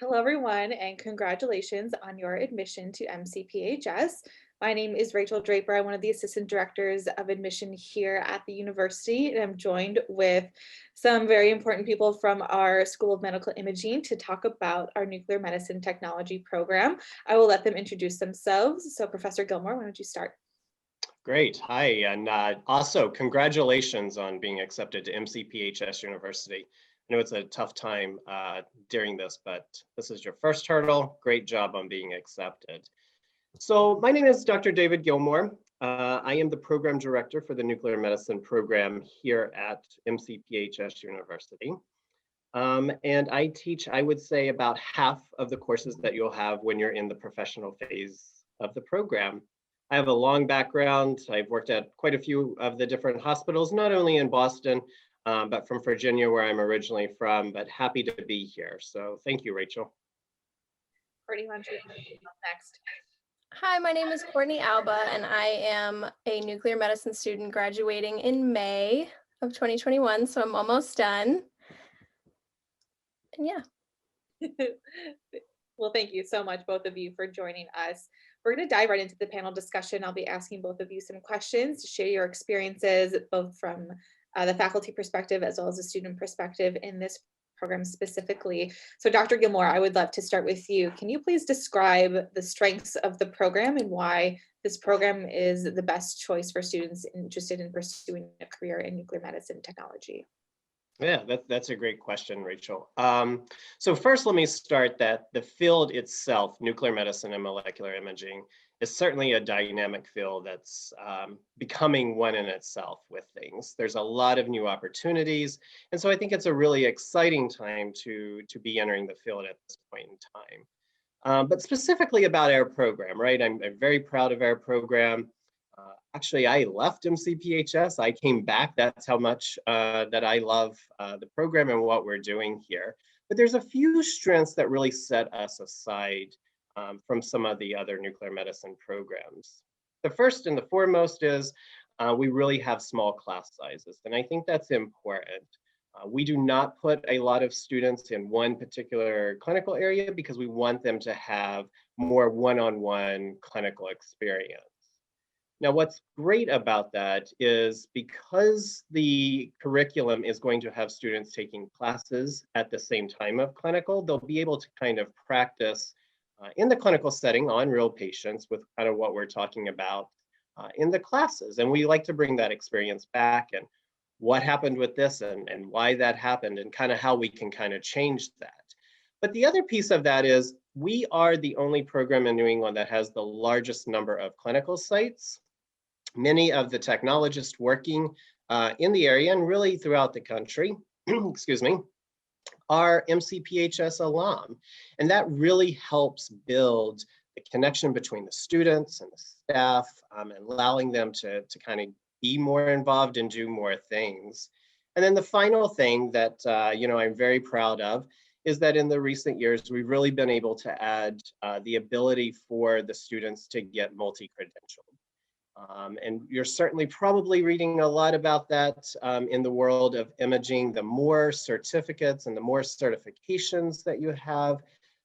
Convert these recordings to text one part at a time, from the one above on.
Hello, everyone, and congratulations on your admission to MCPHS. My name is Rachel Draper. I'm one of the assistant directors of admission here at the university, and I'm joined with some very important people from our School of Medical Imaging to talk about our nuclear medicine technology program. I will let them introduce themselves. So, Professor Gilmore, why don't you start? Great. Hi. And also, congratulations on being accepted to MCPHS University. I know it's a tough time during this, but this is your first hurdle. Great job on being accepted. So my name is Dr. David Gilmore. I am the program director for the nuclear medicine program here at MCPHS University. And I teach, I would say, about half of the courses that you'll have when you're in the professional phase of the program. I have a long background. I've worked at quite a few of the different hospitals, not only in Boston, but from Virginia, where I'm originally from, but happy to be here. So thank you, Rachel. Courtney, why don't you up next? Hi, my name is Courtney Alba, and I am a nuclear medicine student graduating in May of 2021, so I'm almost done. And yeah. Well, thank you so much, both of you, for joining us. We're going to dive right into the panel discussion. I'll be asking both of you some questions to share your experiences, both from the faculty perspective as well as the student perspective in this program specifically. So Dr. Gilmore, I would love to start with you. Can you please describe the strengths of the program and why this program is the best choice for students interested in pursuing a career in nuclear medicine technology? Yeah, that's a great question, Rachel. So first, let me start that the field itself, nuclear medicine and molecular imaging, is certainly a dynamic field that's becoming one in itself with things. There's a lot of new opportunities. And so I think it's a really exciting time to be entering the field at this point in time. But specifically about our program, right? I'm very proud of our program. Actually, I left MCPHS. I came back. That's how much that I love the program and what we're doing here. But there's a few strengths that really set us aside from some of the other nuclear medicine programs. The first and the foremost is we really have small class sizes, and I think that's important. We do not put a lot of students in one particular clinical area because we want them to have more one-on-one clinical experience. Now, what's great about that is because the curriculum is going to have students taking classes at the same time of clinical, they'll be able to kind of practice in the clinical setting on real patients with kind of what we're talking about in the classes. And we like to bring that experience back and what happened with this and why that happened and kind of how we can kind of change that. But the other piece of that is we are the only program in New England that has the largest number of clinical sites. Many of the technologists working in the area and really throughout the country, excuse me, are MCPHS alum. And that really helps build the connection between the students and the staff and allowing them to kind of be more involved and do more things. And then the final thing that I'm very proud of is that in the recent years, we've really been able to add the ability for the students to get multi-credentialed. And you're certainly probably reading a lot about that in the world of imaging. The more certificates and the more certifications that you have,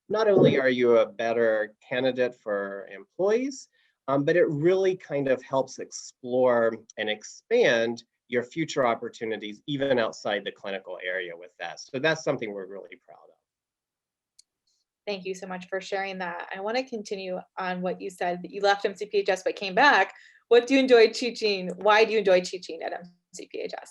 not only are you a better candidate for employees, but it really kind of helps explore and expand your future opportunities even outside the clinical area with that. So that's something we're really proud of. Thank you so much for sharing that. I want to continue on what you said that you left MCPHS but came back. What do you enjoy teaching? Why do you enjoy teaching at MCPHS?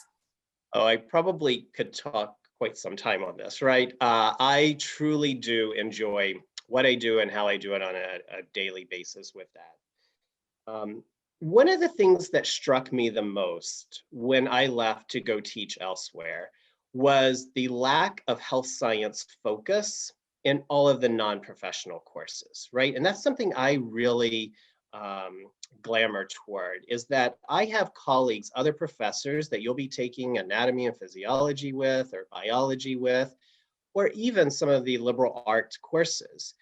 Oh, I probably could talk quite some time on this, right? I truly do enjoy what I do and how I do it on a daily basis with that. One of the things that struck me the most when I left to go teach elsewhere was the lack of health science focus in all of the non-professional courses, right? And that's something I really glamour toward, is that I have colleagues, other professors that you'll be taking anatomy and physiology with, or biology with, or even some of the liberal arts courses.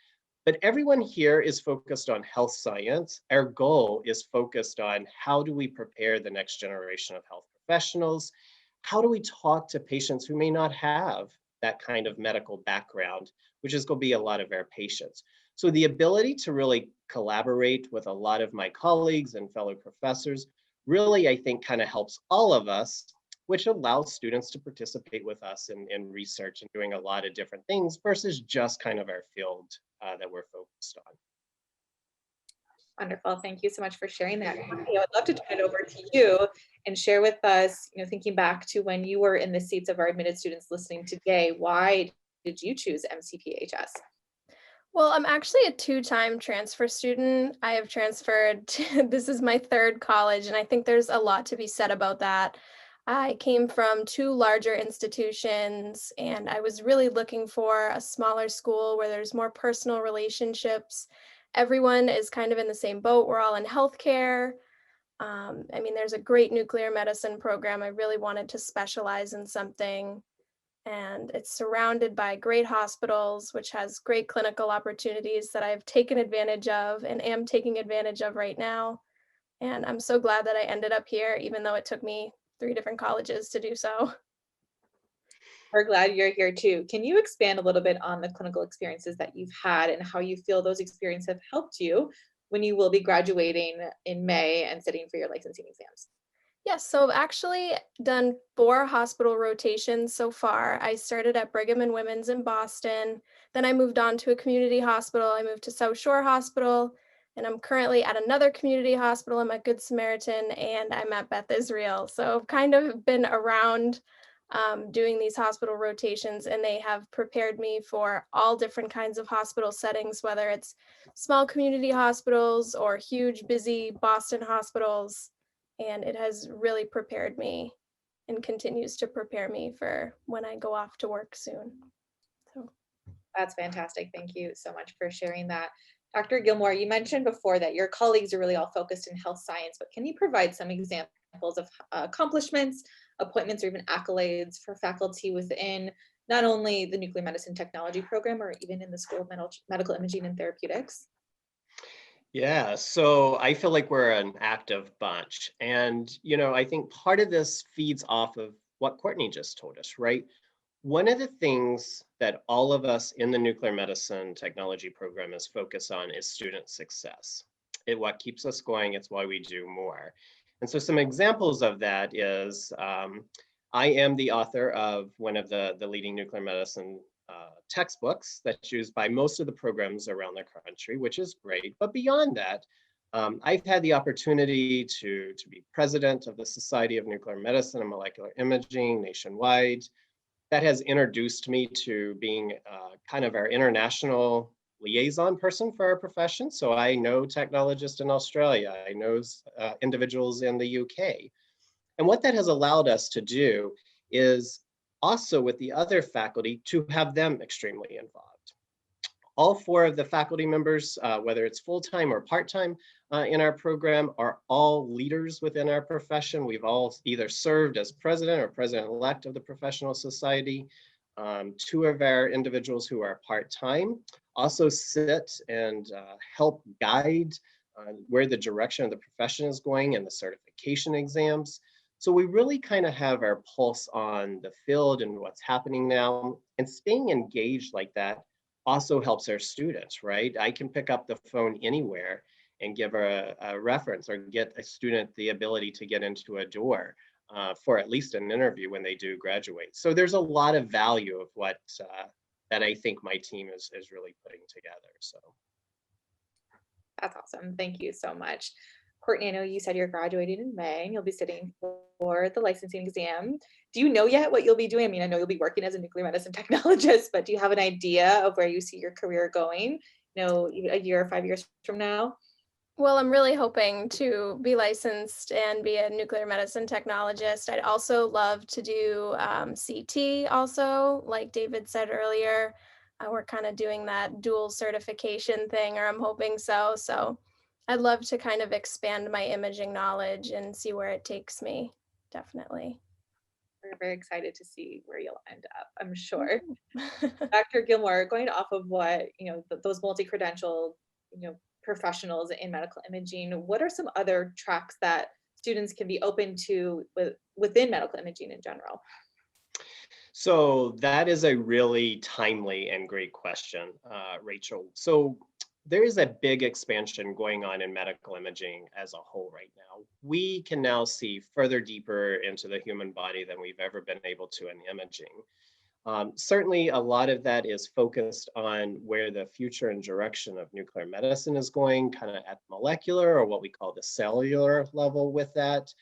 But everyone here is focused on health science. Our goal is focused on how do we prepare the next generation of health professionals? How do we talk to patients who may not have that kind of medical background, which is going to be a lot of our patients. So the ability to really collaborate with a lot of my colleagues and fellow professors really, I think, kind of helps all of us, which allows students to participate with us in research and doing a lot of different things versus just kind of our field that we're focused on. Wonderful. Thank you so much for sharing that. Courtney, I would love to turn it over to you and share with us, thinking back to when you were in the seats of our admitted students listening today, why did you choose MCPHS? Well, I'm actually a two-time transfer student. I have transferred this is my third college, and I think there's a lot to be said about that. I came from two larger institutions, and I was really looking for a smaller school where there's more personal relationships. Everyone is kind of in the same boat. We're all in healthcare. I mean, there's a great nuclear medicine program. I really wanted to specialize in something, and it's surrounded by great hospitals, which has great clinical opportunities that I've taken advantage of and am taking advantage of right now. And I'm so glad that I ended up here, even though it took me 3 different colleges to do so. We're glad you're here too. Can you expand a little bit on the clinical experiences that you've had and how you feel those experiences have helped you when you will be graduating in May and sitting for your licensing exams? Yes, so I've actually done 4 hospital rotations so far. I started at Brigham and Women's in Boston. Then I moved on to a community hospital. I moved to South Shore Hospital, and I'm currently at another community hospital. I'm at Good Samaritan, and I'm at Beth Israel. So I've kind of been around doing these hospital rotations, and they have prepared me for all different kinds of hospital settings, whether it's small community hospitals or huge, busy Boston hospitals. And it has really prepared me and continues to prepare me for when I go off to work soon. So, That's fantastic. Thank you so much for sharing that. Dr. Gilmore, you mentioned before that your colleagues are really all focused in health science, but can you provide some examples of accomplishments, appointments, or even accolades for faculty within not only the nuclear medicine technology program or even in the School of Medical Imaging and Therapeutics? Yeah, so I feel like we're an active bunch. And, I think part of this feeds off of what Courtney just told us, right? One of the things that all of us in the nuclear medicine technology program is focused on is student success. What keeps us going, it's why we do more. And so some examples of that is I am the author of one of the leading nuclear medicine textbooks that's used by most of the programs around the country, which is great. But beyond that, I've had the opportunity to be president of the Society of Nuclear Medicine and Molecular Imaging nationwide. That has introduced me to being kind of our international liaison person for our profession. So I know technologists in Australia, I know individuals in the UK. And what that has allowed us to do is also with the other faculty to have them extremely involved. All 4 of the faculty members, whether it's full-time or part-time in our program, are all leaders within our profession. We've all either served as president or president-elect of the professional society. 2 of our individuals who are part-time also sit and help guide where the direction of the profession is going and the certification exams. So we really kind of have our pulse on the field and what's happening now, and staying engaged like that also helps our students, right? I can pick up the phone anywhere and give a reference or get a student the ability to get into a door for at least an interview when they do graduate. So there's a lot of value of what that I think my team is really putting together. So That's awesome. Thank you so much. Courtney, I know you said you're graduating in May and you'll be sitting for the licensing exam. Do you know yet what you'll be doing? I mean, I know you'll be working as a nuclear medicine technologist, but do you have an idea of where you see your career going, a year or 5 years from now? well, I'm really hoping to be licensed and be a nuclear medicine technologist. I'd also love to do CT, also, like David said earlier. We're kind of doing that dual certification thing, or I'm hoping so. So I'd love to kind of expand my imaging knowledge and see where it takes me, definitely. We're very excited to see where you'll end up, I'm sure. Dr. Gilmore, going off of what, those multi-credentialed, professionals in medical imaging, what are some other tracks that students can be open to within medical imaging in general? So that is a really timely and great question, Rachel. So there is a big expansion going on in medical imaging as a whole right now. We can now see further deeper into the human body than we've ever been able to in imaging. Certainly, a lot of that is focused on where the future and direction of nuclear medicine is going, kind of at molecular or what we call the cellular level with that.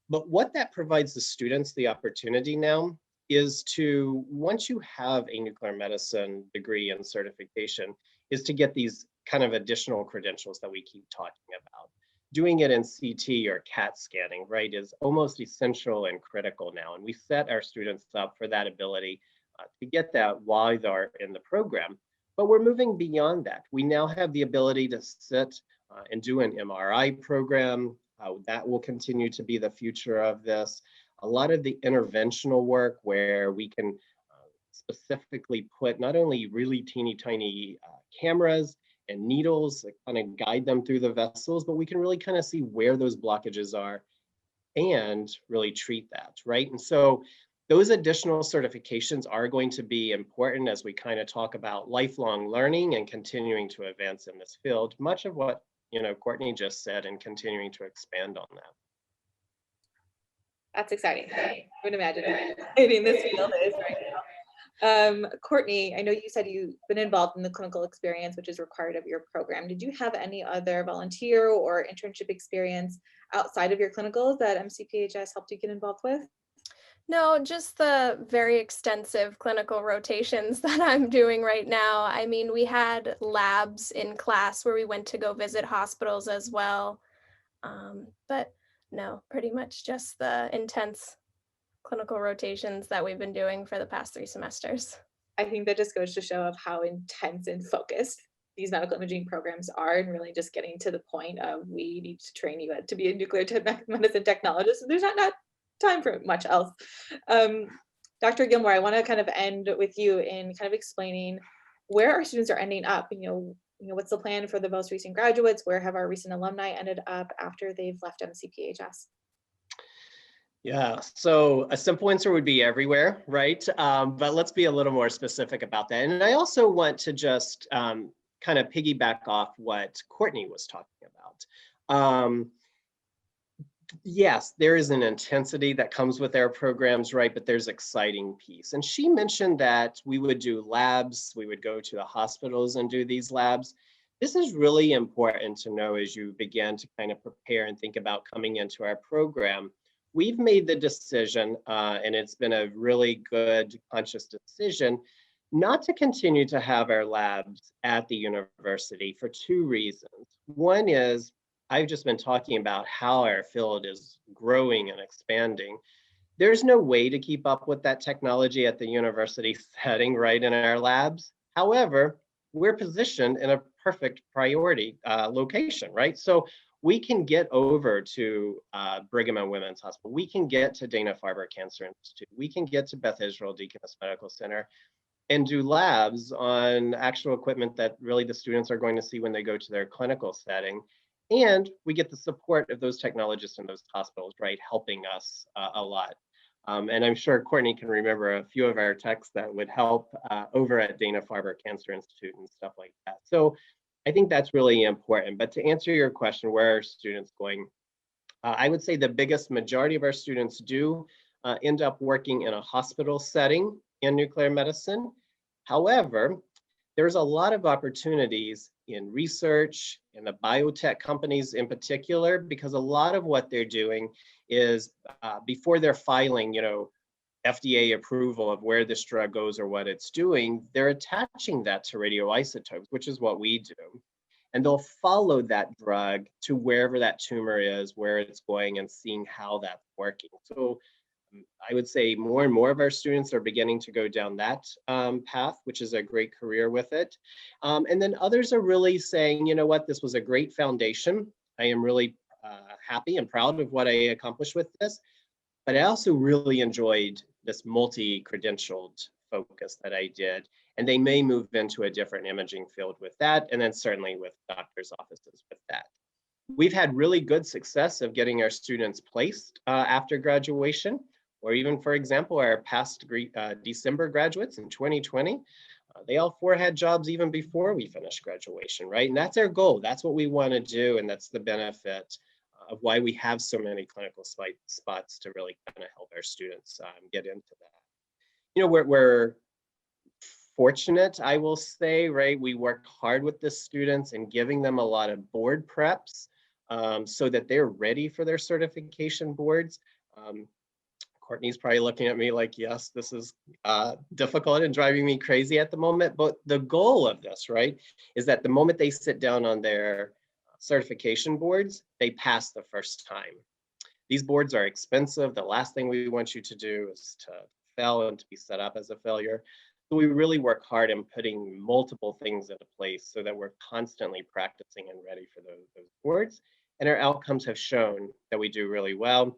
But what that provides the students the opportunity now is to, once you have a nuclear medicine degree and certification, is to get these kind of additional credentials that we keep talking about. Doing it in CT or CAT scanning, right, is almost essential and critical now. And we set our students up for that ability to get that while they're in the program. But we're moving beyond that. We now have the ability to sit and do an MRI program. That will continue to be the future of this. A lot of the interventional work where we can specifically put not only really teeny tiny cameras and needles that kind of guide them through the vessels, but we can really kind of see where those blockages are and really treat that, right? And so those additional certifications are going to be important as we kind of talk about lifelong learning and continuing to advance in this field, much of what Courtney just said, and continuing to expand on that. That's exciting. I would imagine how exciting this field is right now. Courtney, I know you said you've been involved in the clinical experience, which is required of your program. Did you have any other volunteer or internship experience outside of your clinicals that MCPHS helped you get involved with? No, just the very extensive clinical rotations that I'm doing right now. I mean, we had labs in class where we went to go visit hospitals as well. But no, pretty much just the intense clinical rotations that we've been doing for the past 3 semesters. I think that just goes to show of how intense and focused these medical imaging programs are, and really just getting to the point of we need to train you to be a nuclear medicine technologist. There's not time for much else. Dr. Gilmore, I want to kind of end with you in kind of explaining where our students are ending up. What's the plan for the most recent graduates? Where have our recent alumni ended up after they've left MCPHS? Yeah, so a simple answer would be everywhere, right? But let's be a little more specific about that. And I also want to just kind of piggyback off what Courtney was talking about. Yes, there is an intensity that comes with our programs, right? But there's exciting piece. And she mentioned that we would do labs, we would go to the hospitals and do these labs. This is really important to know as you begin to kind of prepare and think about coming into our program. We've made the decision, and it's been a really good conscious decision, not to continue to have our labs at the university for 2 reasons. One is, I've just been talking about how our field is growing and expanding. There's no way to keep up with that technology at the university setting, right, in our labs. However, we're positioned in a perfect priority location, right? So we can get over to Brigham and Women's Hospital. We can get to Dana-Farber Cancer Institute. We can get to Beth Israel Deaconess Medical Center and do labs on actual equipment that really the students are going to see when they go to their clinical setting. And we get the support of those technologists in those hospitals, right, helping us a lot. And I'm sure Courtney can remember a few of our techs that would help over at Dana-Farber Cancer Institute and stuff like that. So I think that's really important. But to answer your question, where are students going? I would say the biggest majority of our students do end up working in a hospital setting in nuclear medicine. However, there's a lot of opportunities in research, in the biotech companies in particular, because a lot of what they're doing is before they're filing, FDA approval of where this drug goes or what it's doing, they're attaching that to radioisotopes, which is what we do. And they'll follow that drug to wherever that tumor is, where it's going, and seeing how that's working. So I would say more and more of our students are beginning to go down that path, which is a great career with it. And then others are really saying, you know what, this was a great foundation. I am really happy and proud of what I accomplished with this. But I also really enjoyed this multi-credentialed focus that I did. And they may move into a different imaging field with that, and then certainly with doctors' offices with that. We've had really good success of getting our students placed after graduation. Or even, for example, our past December graduates in 2020, they all four had jobs even before we finished graduation, right? And that's our goal. That's what we want to do. And that's the benefit of why we have so many clinical spots to really kind of help our students get into that. You know, we're fortunate, I will say, right? We work hard with the students and giving them a lot of board preps so that they're ready for their certification boards. Courtney's probably looking at me like, yes, this is difficult and driving me crazy at the moment. But the goal of this, right, is that the moment they sit down on their certification boards, they pass the first time. These boards are expensive. The last thing we want you to do is to fail and to be set up as a failure. So we really work hard in putting multiple things into place so that we're constantly practicing and ready for those boards. And our outcomes have shown that we do really well.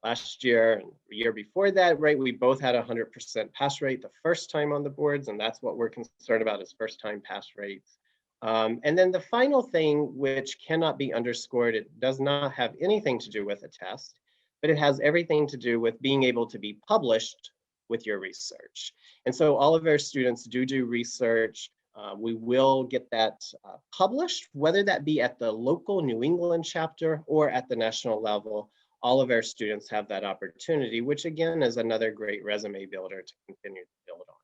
Last year and the year before that, right, we both had a 100% pass rate the first time on the boards, and that's what we're concerned about is first time pass rates. And then the final thing, which cannot be underscored, it does not have anything to do with a test, but it has everything to do with being able to be published with your research. And so all of our students do research. We will get that published, whether that be at the local New England chapter or at the national level. All of our students have that opportunity, which again is another great resume builder to continue to build on.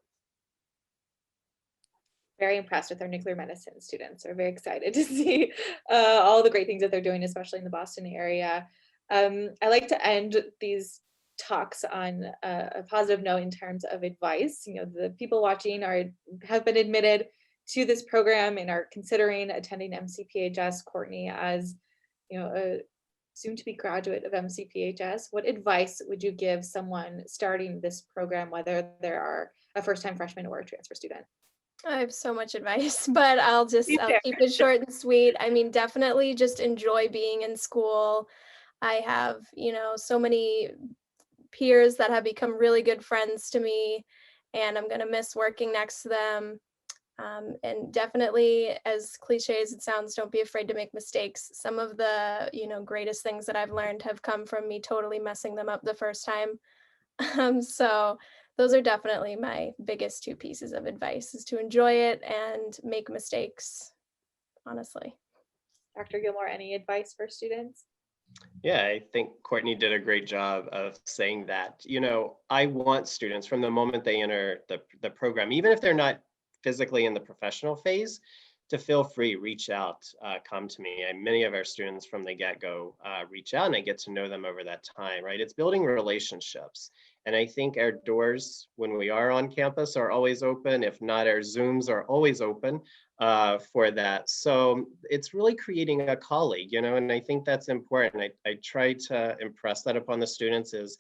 Very impressed with our nuclear medicine students. We're very excited to see all the great things that they're doing, especially in the Boston area. I like to end these talks on a positive note in terms of advice. You know, the people watching have been admitted to this program and are considering attending MCPHS. Courtney, as you know, a soon-to-be graduate of MCPHS, what advice would you give someone starting this program, whether they are a first-time freshman or a transfer student? I have so much advice, but I'll Me I'll too. keep it short and sweet. I mean, definitely just enjoy being in school. I have, so many peers that have become really good friends to me, and I'm gonna miss working next to them. And definitely, as cliche as it sounds, don't be afraid to make mistakes. Some of the, greatest things that I've learned have come from me totally messing them up the first time. So those are definitely my biggest two pieces of advice is to enjoy it and make mistakes, honestly. Dr. Gilmore, any advice for students? Yeah, I think Courtney did a great job of saying that. You know, I want students from the moment they enter the program, even if they're not physically in the professional phase, to feel free, reach out, come to me. And many of our students from the get-go reach out and I get to know them over that time, right? It's building relationships. And I think our doors when we are on campus are always open. If not, our Zooms are always open for that. So it's really creating a colleague, and I think that's important. I try to impress that upon the students is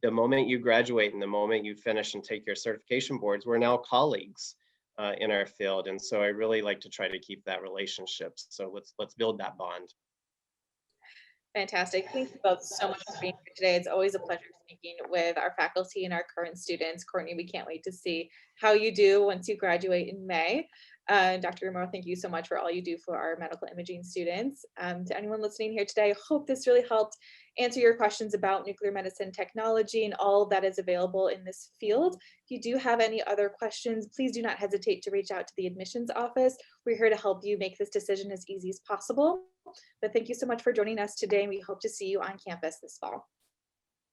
the moment you graduate and the moment you finish and take your certification boards, we're now colleagues in our field. And so I really like to try to keep that relationship. So let's build that bond. Fantastic. Thank you both so much for being here today. It's always a pleasure speaking with our faculty and our current students. Courtney, we can't wait to see how you do once you graduate in May. Dr. Romero, thank you so much for all you do for our medical imaging students. To anyone listening here today, I hope this really helped answer your questions about nuclear medicine technology and all that is available in this field. If you do have any other questions, please do not hesitate to reach out to the admissions office. We're here to help you make this decision as easy as possible. But thank you so much for joining us today, and we hope to see you on campus this fall.